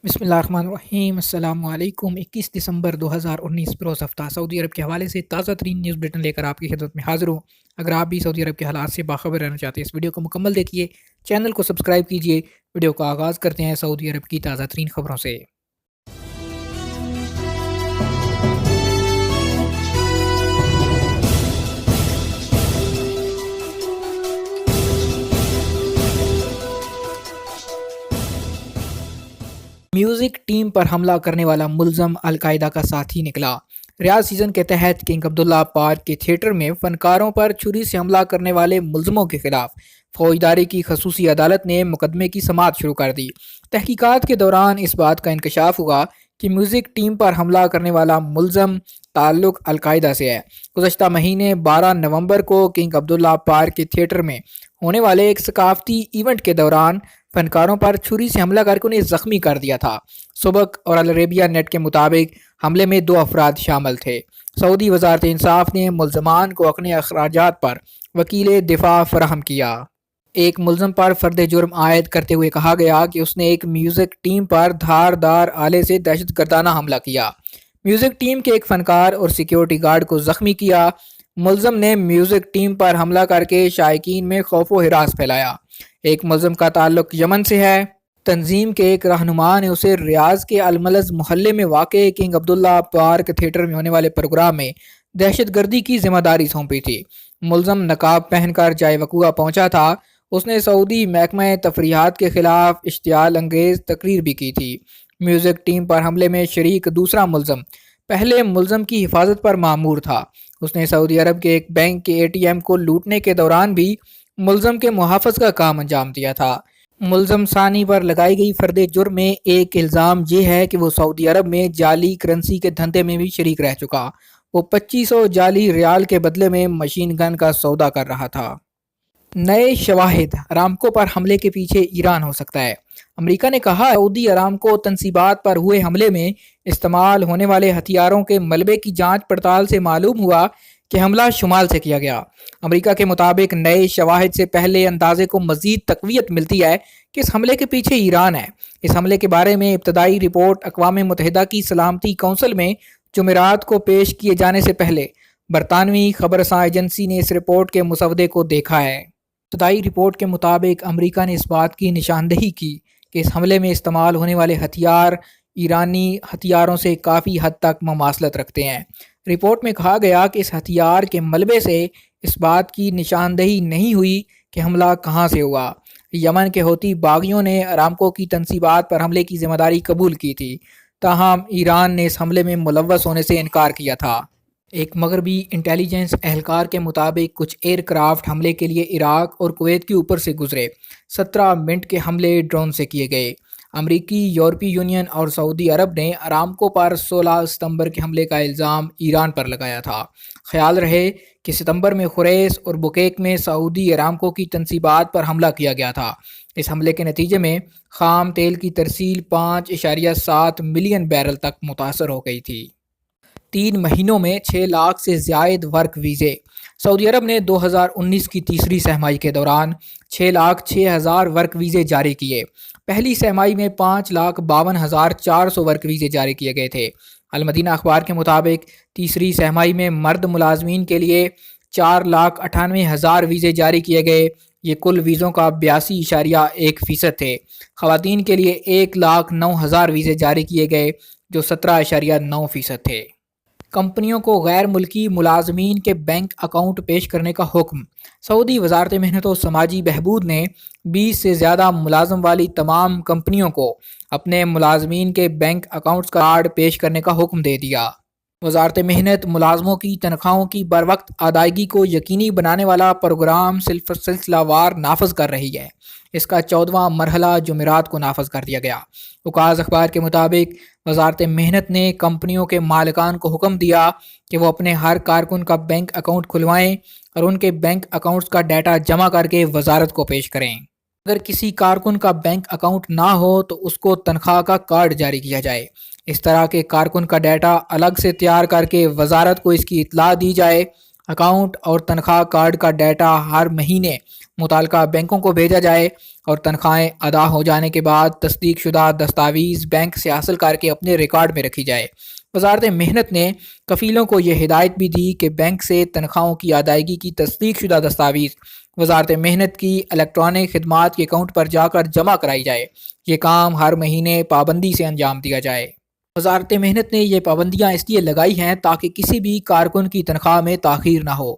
بسم اللہ الرحمن الرحیم۔ السلام علیکم۔ 21 دسمبر 2019 بروز ہفتہ سعودی عرب کے حوالے سے تازہ ترین نیوز بلیٹن لے کر آپ کی خدمت میں حاضر ہوں۔ اگر آپ بھی سعودی عرب کے حالات سے باخبر رہنا چاہتے ہیں اس ویڈیو کو مکمل دیکھیے، چینل کو سبسکرائب کیجیے۔ ویڈیو کا آغاز کرتے ہیں سعودی عرب کی تازہ ترین خبروں سے۔ میوزک ٹیم پر حملہ کرنے والا ملزم القاعدہ کا ساتھی نکلا۔ ریاض سیزن کے تحت کنگ عبداللہ پارک کے تھیٹر میں فنکاروں پر چھری سے حملہ کرنے والے ملزموں کے خلاف فوجداری کی خصوصی عدالت نے مقدمے کی سماعت شروع کر دی۔ تحقیقات کے دوران اس بات کا انکشاف ہوا کہ میوزک ٹیم پر حملہ کرنے والا ملزم تعلق القاعدہ سے ہے۔ گزشتہ مہینے 12 نومبر کو کنگ عبداللہ پارک کے تھیٹر میں ہونے والے ایک ثقافتی ایونٹ کے دوران فنکاروں پر چھری سے حملہ کر کے انہیں زخمی کر دیا تھا۔ سبق اور العربیہ نیٹ کے مطابق حملے میں 2 افراد شامل تھے۔ سعودی وزارت انصاف نے ملزمان کو اپنے اخراجات پر وکیل دفاع فراہم کیا۔ ایک ملزم پر فرد جرم عائد کرتے ہوئے کہا گیا کہ اس نے ایک میوزک ٹیم پر دھاردار آلے سے دہشت گردانہ حملہ کیا، میوزک ٹیم کے ایک فنکار اور سیکیورٹی گارڈ کو زخمی کیا۔ ملزم نے میوزک ٹیم پر حملہ کر کے شائقین میں خوف و ہراس پھیلایا۔ ایک ملزم کا تعلق یمن سے ہے۔ تنظیم کے ایک رہنما نے اسے ریاض کے الملز محلے میں واقع کنگ عبداللہ پارک تھیٹر میں ہونے والے پروگرام میں دہشت گردی کی ذمہ داری سونپی تھی۔ ملزم نقاب پہن کر جائے وقوع پہنچا تھا۔ اس نے سعودی محکمہ تفریحات کے خلاف اشتعال انگیز تقریر بھی کی تھی۔ میوزک ٹیم پر حملے میں شریک دوسرا ملزم پہلے ملزم کی حفاظت پر مامور تھا۔ اس نے سعودی عرب کے ایک بینک کے ATM کو لوٹنے کے دوران بھی ملزم کے محافظ کا کام انجام دیا تھا۔ ملزم ثانی پر لگائی گئی فرد جرم میں ایک الزام یہ ہے کہ وہ سعودی عرب میں جعلی کرنسی کے دھندے میں بھی شریک رہ چکا۔ وہ 2500 جعلی ریال کے بدلے میں مشین گن کا سودا کر رہا تھا۔ نئے شواہد، ارامکو پر حملے کے پیچھے ایران ہو سکتا ہے۔ امریکہ نے کہا سعودی ارامکو تنصیبات پر ہوئے حملے میں استعمال ہونے والے ہتھیاروں کے ملبے کی جانچ پڑتال سے معلوم ہوا کہ حملہ شمال سے کیا گیا۔ امریکہ کے مطابق نئے شواہد سے پہلے اندازے کو مزید تقویت ملتی ہے کہ اس حملے کے پیچھے ایران ہے۔ اس حملے کے بارے میں ابتدائی رپورٹ اقوام متحدہ کی سلامتی کونسل میں جمعرات کو پیش کیے جانے سے پہلے برطانوی خبررساں ایجنسی نے اس رپورٹ کے مسودے کو دیکھا ہے۔ ابتدائی رپورٹ کے مطابق امریکہ نے اس بات کی نشاندہی کی کہ اس حملے میں استعمال ہونے والے ہتھیار ایرانی ہتھیاروں سے کافی حد تک مماثلت رکھتے ہیں۔ رپورٹ میں کہا گیا کہ اس ہتھیار کے ملبے سے اس بات کی نشاندہی نہیں ہوئی کہ حملہ کہاں سے ہوا۔ یمن کے حوثی باغیوں نے ارامکو کی تنصیبات پر حملے کی ذمہ داری قبول کی تھی، تاہم ایران نے اس حملے میں ملوث ہونے سے انکار کیا تھا۔ ایک مغربی انٹیلیجنس اہلکار کے مطابق کچھ ایئر کرافٹ حملے کے لیے عراق اور کویت کے اوپر سے گزرے۔ 17 منٹ کے حملے ڈرون سے کیے گئے۔ امریکی، یورپی یونین اور سعودی عرب نے ارامکو پر 16 ستمبر کے حملے کا الزام ایران پر لگایا تھا۔ خیال رہے کہ ستمبر میں خریس اور بوکیک میں سعودی ارامکو کی تنصیبات پر حملہ کیا گیا تھا۔ اس حملے کے نتیجے میں خام تیل کی ترسیل 5.7 ملین بیرل تک متاثر ہو گئی تھی۔ 3 مہینوں میں 6 لاکھ سے زائد ورک ویزے۔ سعودی عرب نے 2019 کی تیسری سہ-ماہی کے دوران 6,06,000 ورک ویزے جاری کیے۔ پہلی سہ-ماہی میں 5,52,400 ورک ویزے جاری کیے گئے تھے۔ المدینہ اخبار کے مطابق تیسری سہ-ماہی میں مرد ملازمین کے لیے 4,98,000 ویزے جاری کیے گئے۔ یہ کل ویزوں کا 82.1% تھے۔ خواتین کے لیے 1,09,000 ویزے جاری کیے گئے جو 17.9% تھے۔ کمپنیوں کو غیر ملکی ملازمین کے بینک اکاؤنٹ پیش کرنے کا حکم۔ سعودی وزارت محنت و سماجی بہبود نے 20 سے زیادہ ملازم والی تمام کمپنیوں کو اپنے ملازمین کے بینک اکاؤنٹس کا کارڈ پیش کرنے کا حکم دے دیا۔ وزارت محنت ملازموں کی تنخواہوں کی بروقت ادائیگی کو یقینی بنانے والا پروگرام سلسلہ وار نافذ کر رہی ہے۔ اس کا 14واں مرحلہ جمعرات کو نافذ کر دیا گیا۔ اوقاز اخبار کے مطابق وزارت محنت نے کمپنیوں کے مالکان کو حکم دیا کہ وہ اپنے ہر کارکن کا بینک اکاؤنٹ کھلوائیں اور ان کے بینک اکاؤنٹس کا ڈیٹا جمع کر کے وزارت کو پیش کریں۔ اگر کسی کارکن کا بینک اکاؤنٹ نہ ہو تو اس کو تنخواہ کا کارڈ جاری کیا جائے۔ اس طرح کے کارکن کا ڈیٹا الگ سے تیار کر کے وزارت کو اس کی اطلاع دی جائے۔ اکاؤنٹ اور تنخواہ کارڈ کا ڈیٹا ہر مہینے متعلقہ بینکوں کو بھیجا جائے اور تنخواہیں ادا ہو جانے کے بعد تصدیق شدہ دستاویز بینک سے حاصل کر کے اپنے ریکارڈ میں رکھی جائے۔ وزارت محنت نے کفیلوں کو یہ ہدایت بھی دی کہ بینک سے تنخواہوں کی ادائیگی کی تصدیق شدہ دستاویز وزارت محنت کی الیکٹرانک خدمات کے اکاؤنٹ پر جا کر جمع کرائی جائے۔ یہ کام ہر مہینے پابندی سے انجام دیا جائے۔ وزارت محنت نے یہ پابندیاں اس لیے لگائی ہیں تاکہ کسی بھی کارکن کی تنخواہ میں تاخیر نہ ہو،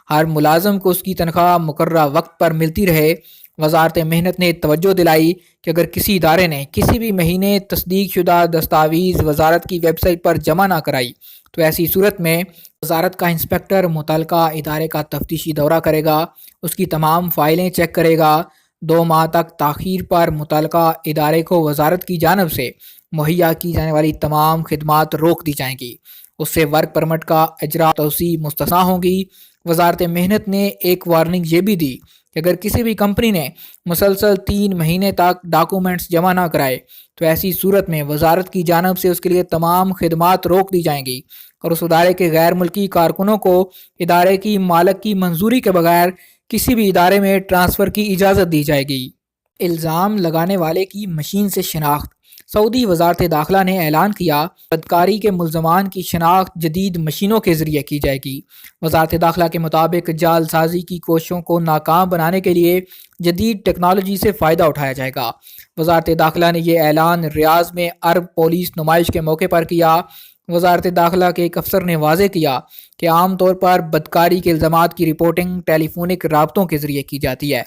ہر ملازم کو اس کی تنخواہ مقررہ وقت پر ملتی رہے۔ وزارت محنت نے توجہ دلائی کہ اگر کسی ادارے نے کسی بھی مہینے تصدیق شدہ دستاویز وزارت کی ویب سائٹ پر جمع نہ کرائی تو ایسی صورت میں وزارت کا انسپکٹر متعلقہ ادارے کا تفتیشی دورہ کرے گا، اس کی تمام فائلیں چیک کرے گا۔ 2 ماہ تک تاخیر پر متعلقہ ادارے کو وزارت کی جانب سے مہیا کی جانے والی تمام خدمات روک دی جائیں گی، اس سے ورک پرمٹ کا اجرا توسیع مستثنیٰ ہوگی۔ وزارت محنت نے ایک وارننگ یہ بھی دی کہ اگر کسی بھی کمپنی نے مسلسل 3 مہینے تک ڈاکومنٹس جمع نہ کرائے تو ایسی صورت میں وزارت کی جانب سے اس کے لیے تمام خدمات روک دی جائیں گی اور اس ادارے کے غیر ملکی کارکنوں کو ادارے کی مالک کی منظوری کے بغیر کسی بھی ادارے میں ٹرانسفر کی اجازت دی جائے گی۔ الزام لگانے والے کی مشین سے شناخت۔ سعودی وزارت داخلہ نے اعلان کیا بدکاری کے ملزمان کی شناخت جدید مشینوں کے ذریعے کی جائے گی۔ وزارت داخلہ کے مطابق جعل سازی کی کوششوں کو ناکام بنانے کے لیے جدید ٹیکنالوجی سے فائدہ اٹھایا جائے گا۔ وزارت داخلہ نے یہ اعلان ریاض میں عرب پولیس نمائش کے موقع پر کیا۔ وزارت داخلہ کے ایک افسر نے واضح کیا کہ عام طور پر بدکاری کے الزامات کی رپورٹنگ ٹیلی فونک رابطوں کے ذریعے کی جاتی ہے۔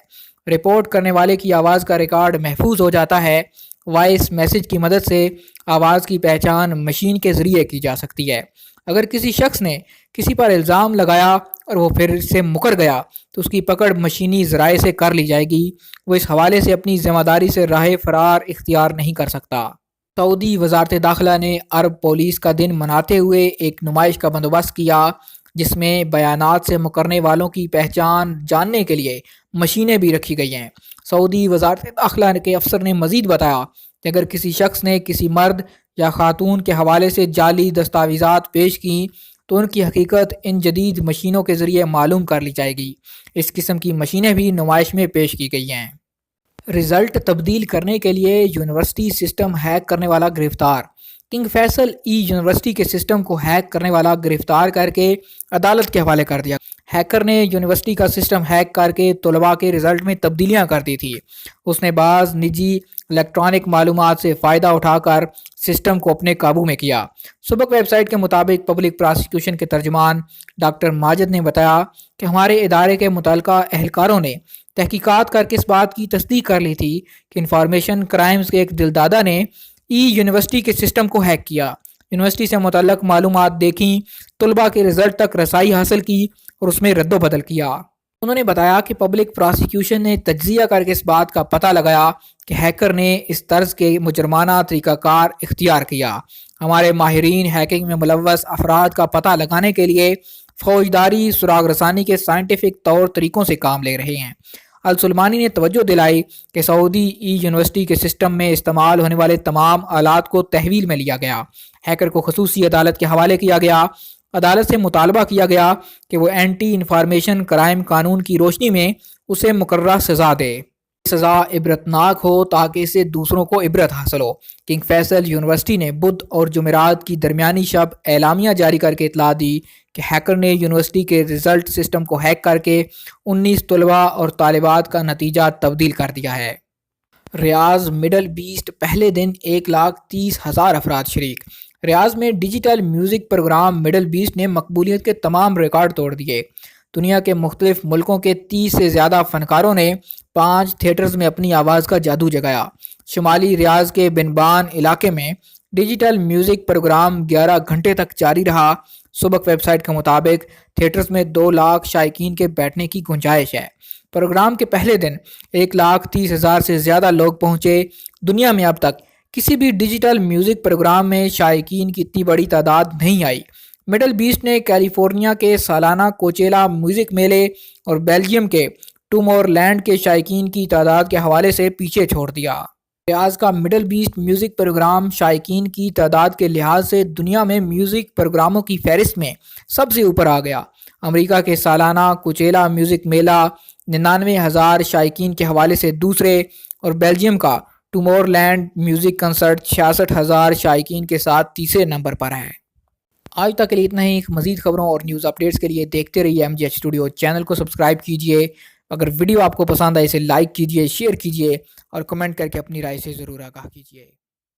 رپورٹ کرنے والے کی آواز کا ریکارڈ محفوظ ہو جاتا ہے۔ وائس میسج کی مدد سے آواز کی پہچان مشین کے ذریعے کی جا سکتی ہے۔ اگر کسی شخص نے کسی پر الزام لگایا اور وہ پھر سے مکر گیا تو اس کی پکڑ مشینی ذرائع سے کر لی جائے گی۔ وہ اس حوالے سے اپنی ذمہ داری سے راہ فرار اختیار نہیں کر سکتا۔ سعودی وزارت داخلہ نے عرب پولیس کا دن مناتے ہوئے ایک نمائش کا بندوبست کیا جس میں بیانات سے مکرنے والوں کی پہچان جاننے کے لیے مشینیں بھی رکھی گئی ہیں۔ سعودی وزارت داخلہ کے افسر نے مزید بتایا کہ اگر کسی شخص نے کسی مرد یا خاتون کے حوالے سے جعلی دستاویزات پیش کی تو ان کی حقیقت ان جدید مشینوں کے ذریعے معلوم کر لی جائے گی۔ اس قسم کی مشینیں بھی نمائش میں پیش کی گئی ہیں۔ رزلٹ تبدیل کرنے کے لیے یونیورسٹی سسٹم ہیک کرنے والا گرفتار۔ کنگ فیصل یونیورسٹی کے سسٹم کو ہیک کرنے والا گرفتار کر کے عدالت کے حوالے کر دیا۔ ہیکر نے یونیورسٹی کا سسٹم ہیک کر کے طلباء کے رزلٹ میں تبدیلیاں کر دی تھی۔ اس نے بعض نجی الیکٹرانک معلومات سے فائدہ اٹھا کر سسٹم کو اپنے قابو میں کیا۔ سبق ویب سائٹ کے مطابق پبلک پراسیکیوشن کے ترجمان ڈاکٹر ماجد نے بتایا کہ ہمارے ادارے کے متعلقہ اہلکاروں نے تحقیقات کر کے اس بات کی تصدیق کر لی تھی کہ انفارمیشن کرائمز کے ایک دلدادہ نے یونیورسٹی کے سسٹم کو ہیک کیا، یونیورسٹی سے متعلق معلومات دیکھیں، طلباء کے رزلٹ تک رسائی حاصل کی اور اس میں رد و بدل کیا۔ انہوں نے بتایا کہ پبلک پراسیکیوشن نے تجزیہ کر کے اس بات کا پتہ لگایا کہ ہیکر نے اس طرز کے مجرمانہ طریقہ کار اختیار کیا۔ ہمارے ماہرین ہیکنگ میں ملوث افراد کا پتہ لگانے کے لیے فوجداری سراغ رسانی کے سائنٹیفک طور طریقوں سے کام لے رہے ہیں۔ السلمانی نے توجہ دلائی کہ سعودی یونیورسٹی کے سسٹم میں استعمال ہونے والے تمام آلات کو تحویل میں لیا گیا۔ ہیکر کو خصوصی عدالت کے حوالے کیا گیا۔ عدالت سے مطالبہ کیا گیا کہ وہ اینٹی انفارمیشن کرائم قانون کی روشنی میں اسے مقررہ سزا دے۔ سزا عبرتناک ہو تاکہ اس سے دوسروں کو عبرت حاصل ہو۔ کنگ فیصل یونیورسٹی نے بدھ اور جمعرات کی درمیانی شب اعلامیہ جاری کر کے اطلاع دی کہ ہیکر نے یونیورسٹی کے رزلٹ سسٹم کو ہیک کر کے 19 طلباء اور طالبات کا نتیجہ تبدیل کر دیا ہے۔ ریاض مڈل بیسٹ پہلے دن 1,30,000 افراد شریک۔ ریاض میں digital music programme middle beast نے مقبولیت کے تمام ریکارڈ توڑ دیے۔ دنیا کے مختلف ملکوں کے 30 سے زیادہ فنکاروں نے 5 تھیٹرز میں اپنی آواز کا جادو جگایا۔ شمالی ریاض کے بنبان علاقے میں ڈیجیٹل میوزک پروگرام 11 گھنٹے تک جاری رہا۔ سبق ویب سائٹ کے مطابق تھیٹرز میں 2 لاکھ شائقین کے بیٹھنے کی گنجائش ہے۔ پروگرام کے پہلے دن 1,30,000 سے زیادہ لوگ پہنچے۔ دنیا میں اب تک کسی بھی ڈیجیٹل میوزک پروگرام میں شائقین کی اتنی بڑی تعداد نہیں آئی۔ مڈل بیسٹ نے کیلیفورنیا کے سالانہ کوچیلا میوزک میلے اور بیلجیم کے ٹومور لینڈ کے شائقین کی تعداد کے حوالے سے پیچھے چھوڑ دیا۔ ریاض کا مڈل بیسٹ میوزک پروگرام شائقین کی تعداد کے لحاظ سے دنیا میں میوزک پروگراموں کی فہرست میں سب سے اوپر آ گیا۔ امریکہ کے سالانہ کوچیلا میوزک میلہ 99,000 شائقین کے حوالے سے دوسرے، اور بیلجیم کا ٹمور لینڈ میوزک کنسرٹ 66,000 شائقین کے ساتھ تیسرے نمبر پر ہے۔ آج تک کے لیے اتنا ہی۔ مزید خبروں اور نیوز اپڈیٹس کے لیے دیکھتے رہیے MGH اسٹوڈیو۔ چینل کو سبسکرائب کیجئے، اگر ویڈیو آپ کو پسند آئے اسے لائک کیجئے، شیئر کیجئے اور کمنٹ کر کے اپنی رائے سے ضرور آگاہ کیجئے۔